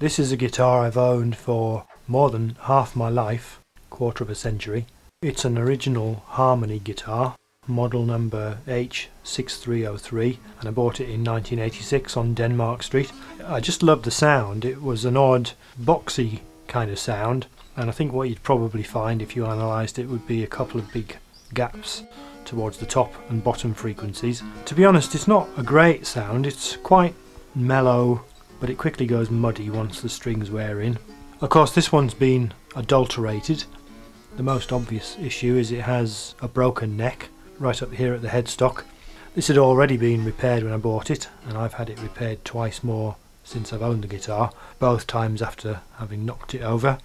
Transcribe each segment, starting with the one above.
This is a guitar I've owned for more than half my life, quarter of a century. It's an original Harmony guitar, model number H6303, and I bought it in 1986 on Denmark Street. I just loved the sound. It was an odd, boxy kind of sound, and I think what you'd probably find if you analysed it would be a couple of big gaps towards the top and bottom frequencies. To be honest, it's not a great sound. It's quite mellow, but it quickly goes muddy once the strings wear in. Of course, this one's been adulterated. The most obvious issue is it has a broken neck right up here at the headstock. This had already been repaired when I bought it, and I've had it repaired twice more since I've owned the guitar, both times after having knocked it over.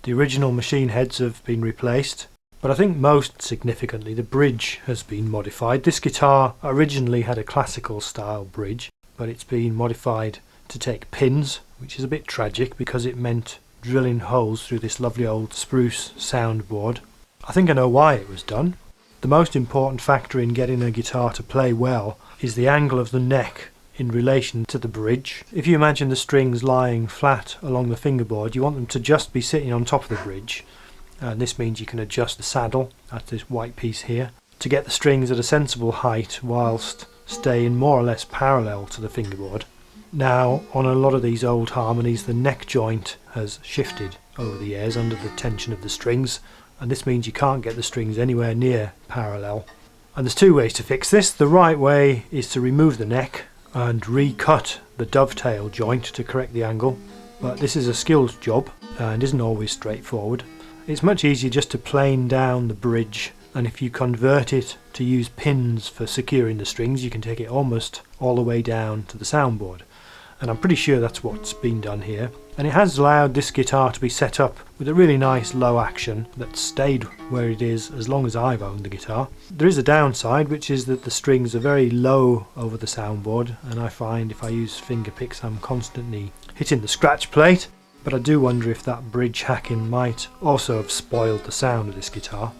The original machine heads have been replaced, but I think most significantly the bridge has been modified. This guitar originally had a classical style bridge, but it's been modified to take pins, which is a bit tragic because it meant drilling holes through this lovely old spruce soundboard. I think I know why it was done. The most important factor in getting a guitar to play well is the angle of the neck in relation to the bridge. If you imagine the strings lying flat along the fingerboard, you want them to just be sitting on top of the bridge, and this means you can adjust the saddle, that's this white piece here, to get the strings at a sensible height whilst staying more or less parallel to the fingerboard. Now, on a lot of these old Harmonies, the neck joint has shifted over the years under the tension of the strings, and this means you can't get the strings anywhere near parallel. And there's two ways to fix this. The right way is to remove the neck and recut the dovetail joint to correct the angle, but this is a skilled job and isn't always straightforward. It's much easier just to plane down the bridge, and if you convert it to use pins for securing the strings, you can take it almost all the way down to the soundboard. And I'm pretty sure that's what's been done here, and it has allowed this guitar to be set up with a really nice low action that stayed where it is as long as I've owned the guitar. There is a downside, which is that the strings are very low over the soundboard, and I find if I use finger picks I'm constantly hitting the scratch plate, but I do wonder if that bridge hacking might also have spoiled the sound of this guitar.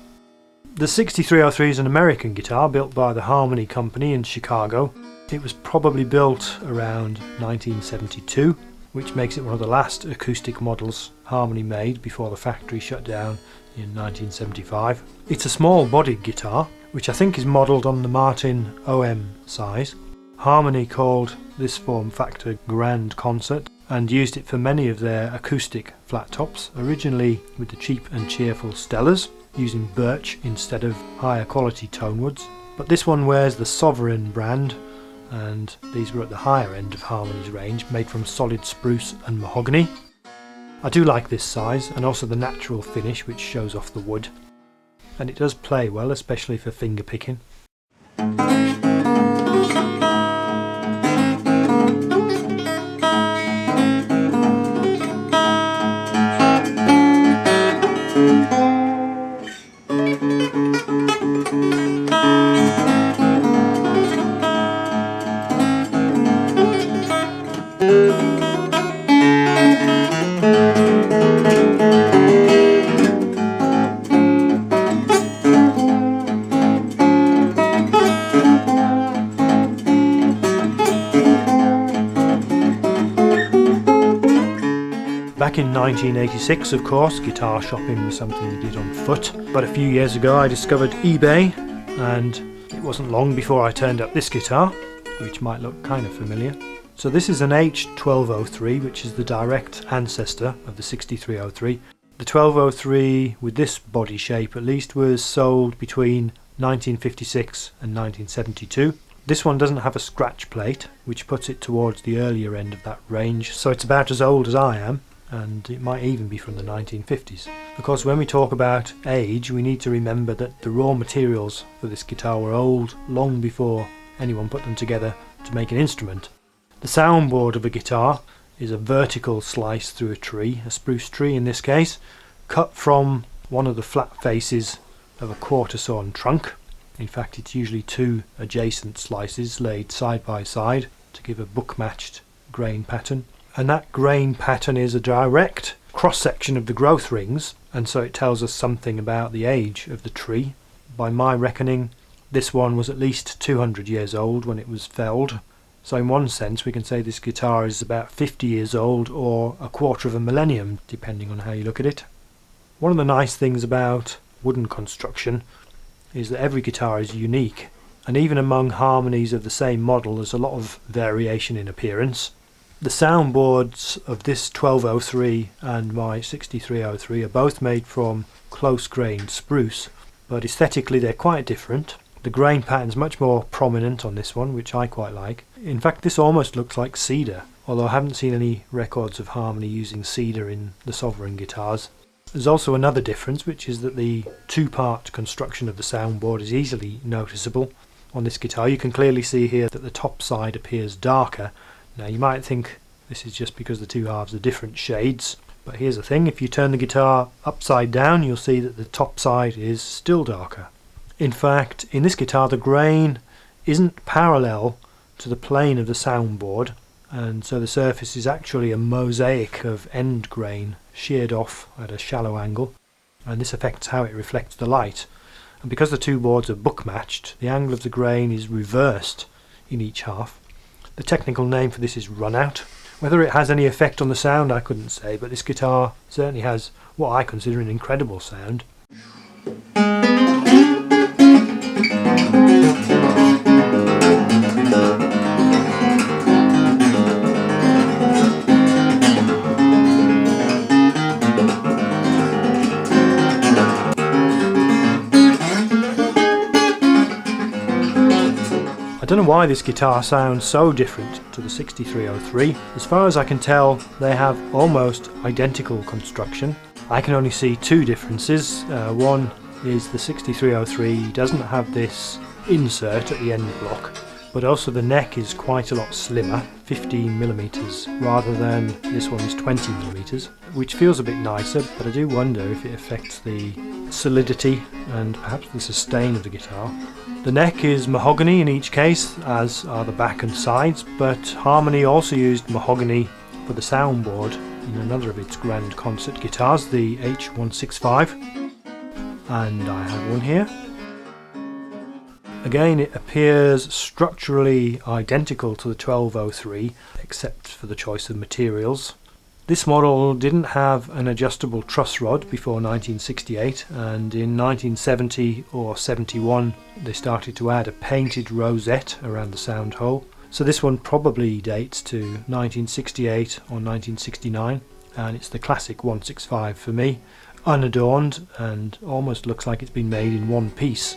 The 6303 is an American guitar built by the Harmony company in Chicago. It was probably built around 1972, which makes it one of the last acoustic models Harmony made before the factory shut down in 1975. It's a small bodied guitar, which I think is modelled on the Martin OM size. Harmony called this form factor Grand Concert and used it for many of their acoustic flat tops, originally with the cheap and cheerful Stellars, using birch instead of higher quality tone woods. But this one wears the Sovereign brand, and these were at the higher end of Harmony's range, made from solid spruce and mahogany. I do like this size, and also the natural finish which shows off the wood, and it does play well, especially for finger picking. Back in 1986, of course, guitar shopping was something you did on foot, but a few years ago I discovered eBay, and it wasn't long before I turned up this guitar, which might look kind of familiar. So this is an H1203, which is the direct ancestor of the 6303. The 1203, with this body shape at least, was sold between 1956 and 1972. This one doesn't have a scratch plate, which puts it towards the earlier end of that range, so it's about as old as I am, and it might even be from the 1950s. Of course, when we talk about age, we need to remember that the raw materials for this guitar were old long before anyone put them together to make an instrument. The soundboard of a guitar is a vertical slice through a tree, a spruce tree in this case, cut from one of the flat faces of a quarter sawn trunk. In fact, it's usually two adjacent slices laid side by side to give a book-matched grain pattern. And that grain pattern is a direct cross-section of the growth rings, and so it tells us something about the age of the tree. By my reckoning, this one was at least 200 years old when it was felled, So in one sense we can say this guitar is about 50 years old or a quarter of a millennium, depending on how you look at it. One of the nice things about wooden construction is that every guitar is unique, and even among Harmonies of the same model there's a lot of variation in appearance. The soundboards of this 1203 and my 6303 are both made from close-grained spruce, but aesthetically they're quite different. The grain pattern's much more prominent on this one, which I quite like. In fact, this almost looks like cedar, although I haven't seen any records of Harmony using cedar in the Sovereign guitars. There's also another difference, which is that the two-part construction of the soundboard is easily noticeable. On this guitar you can clearly see here that the top side appears darker. Now you might think this is just because the two halves are different shades, but here's the thing, if you turn the guitar upside down you'll see that the top side is still darker. In fact, in this guitar the grain isn't parallel to the plane of the soundboard, and so the surface is actually a mosaic of end grain sheared off at a shallow angle, and this affects how it reflects the light. And because the two boards are book matched, the angle of the grain is reversed in each half. The technical name for this is runout. Whether it has any effect on the sound I couldn't say, but this guitar certainly has what I consider an incredible sound. I don't know why this guitar sounds so different to the 6303. As far as I can tell, they have almost identical construction. I can only see two differences. One is the 6303 doesn't have this insert at the end block, but also the neck is quite a lot slimmer, 15mm rather than this one's 20mm, which feels a bit nicer, but I do wonder if it affects the solidity and perhaps the sustain of the guitar. The neck is mahogany in each case, as are the back and sides, but Harmony also used mahogany for the soundboard in another of its grand concert guitars, the H165, and I have one here. Again, it appears structurally identical to the 1203, except for the choice of materials. This model didn't have an adjustable truss rod before 1968, and in 1970 or 71 they started to add a painted rosette around the sound hole. So this one probably dates to 1968 or 1969, and it's the classic 165 for me, unadorned and almost looks like it's been made in one piece.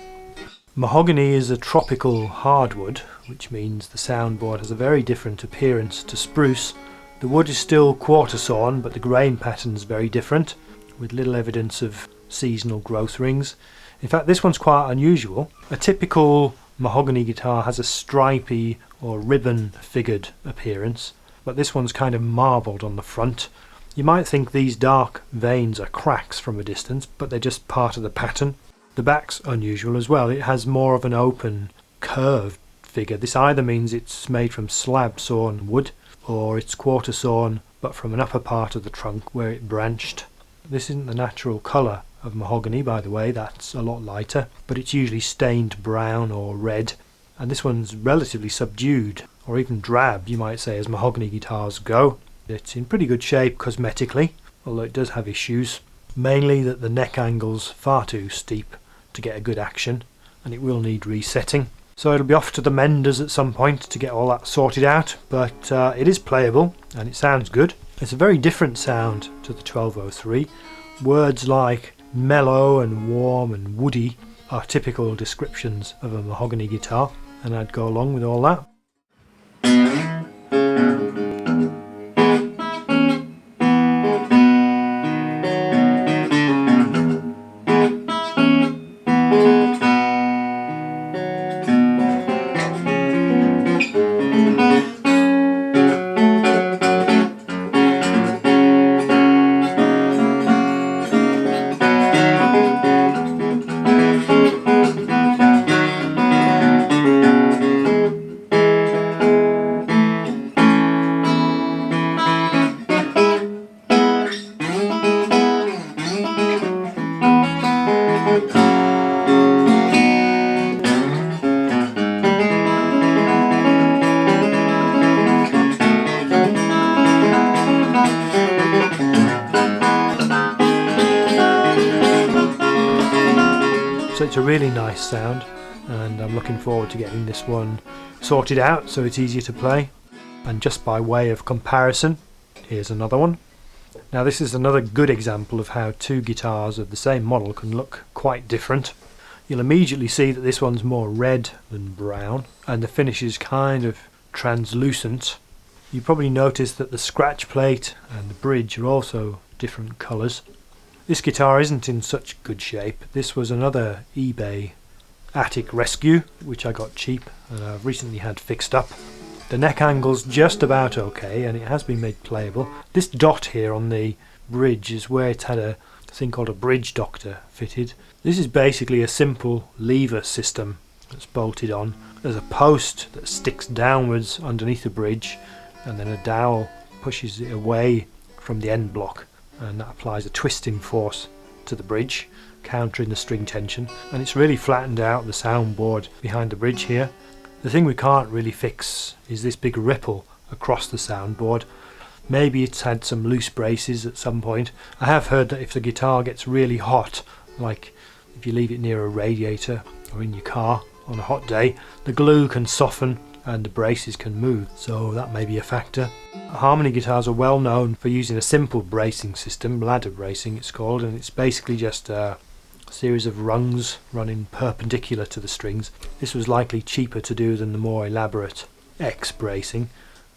Mahogany is a tropical hardwood, which means the soundboard has a very different appearance to spruce. The wood is still quarter sawn, but the grain pattern's very different, with little evidence of seasonal growth rings. In fact, this one's quite unusual. A typical mahogany guitar has a stripy or ribbon figured appearance, but this one's kind of marbled on the front. You might think these dark veins are cracks from a distance, but they're just part of the pattern. The back's unusual as well. It has more of an open, curved figure. This either means it's made from slab sawn wood, or it's quarter sawn but from an upper part of the trunk where it branched. This isn't the natural colour of mahogany, by the way, that's a lot lighter, but it's usually stained brown or red, and this one's relatively subdued, or even drab you might say, as mahogany guitars go. It's in pretty good shape cosmetically, although it does have issues, mainly that the neck angle's far too steep to get a good action, and it will need resetting. So it'll be off to the menders at some point to get all that sorted out, but it is playable and it sounds good. It's a very different sound to the 1203. Words like mellow and warm and woody are typical descriptions of a mahogany guitar, and I'd go along with all that. a really nice sound, and I'm looking forward to getting this one sorted out so it's easier to play. And just by way of comparison, here's another one. Now this is another good example of how two guitars of the same model can look quite different. You'll immediately see that this one's more red than brown, and the finish is kind of translucent. You probably notice that the scratch plate and the bridge are also different colours. This guitar isn't in such good shape. This was another eBay attic rescue, which I got cheap and I've recently had fixed up. The neck angle's just about okay, and it has been made playable. This dot here on the bridge is where it's had a thing called a bridge doctor fitted. This is basically a simple lever system that's bolted on. There's a post that sticks downwards underneath the bridge, and then a dowel pushes it away from the end block, and that applies a twisting force to the bridge, countering the string tension, and it's really flattened out the soundboard behind the bridge here. The thing we can't really fix is this big ripple across the soundboard. Maybe it's had some loose braces at some point. I have heard that if the guitar gets really hot, like if you leave it near a radiator or in your car on a hot day, the glue can soften and the braces can move, so that may be a factor. Harmony guitars are well known for using a simple bracing system, ladder bracing it's called, and it's basically just a series of rungs running perpendicular to the strings. This was likely cheaper to do than the more elaborate X bracing,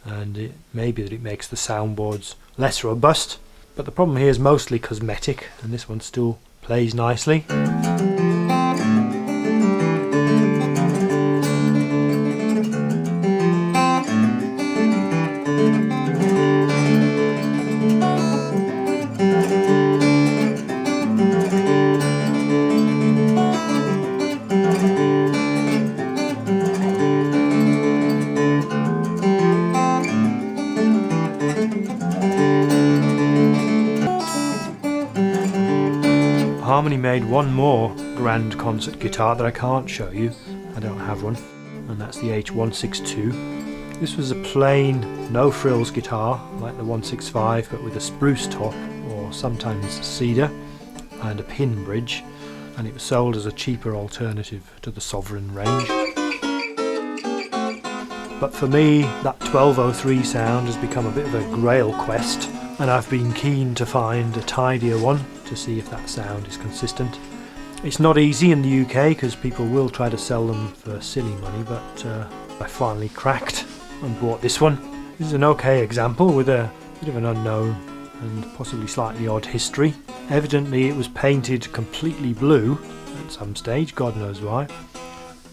and it may be that it makes the soundboards less robust, but the problem here is mostly cosmetic, and this one still plays nicely. Harmony made one more grand concert guitar that I can't show you, I don't have one, and that's the H162. This was a plain, no frills guitar like the 165, but with a spruce top or sometimes cedar and a pin bridge, and it was sold as a cheaper alternative to the Sovereign range. But for me, that H1203 sound has become a bit of a grail quest, and I've been keen to find a tidier one to see if that sound is consistent. It's not easy in the UK because people will try to sell them for silly money, but I finally cracked and bought this one. This is an okay example with a bit of an unknown and possibly slightly odd history. Evidently it was painted completely blue at some stage, God knows why,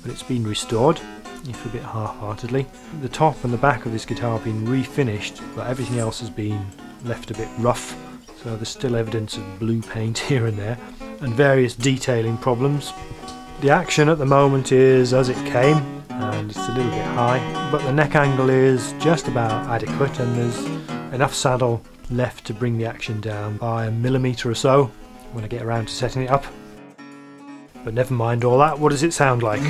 but it's been restored, if a bit half-heartedly. The top and the back of this guitar have been refinished, but everything else has been left a bit rough, so there's still evidence of blue paint here and there, and various detailing problems. The action at the moment is as it came, and it's a little bit high, but the neck angle is just about adequate, and there's enough saddle left to bring the action down by 1 millimeter or so when I get around to setting it up. But never mind all that, what does it sound like?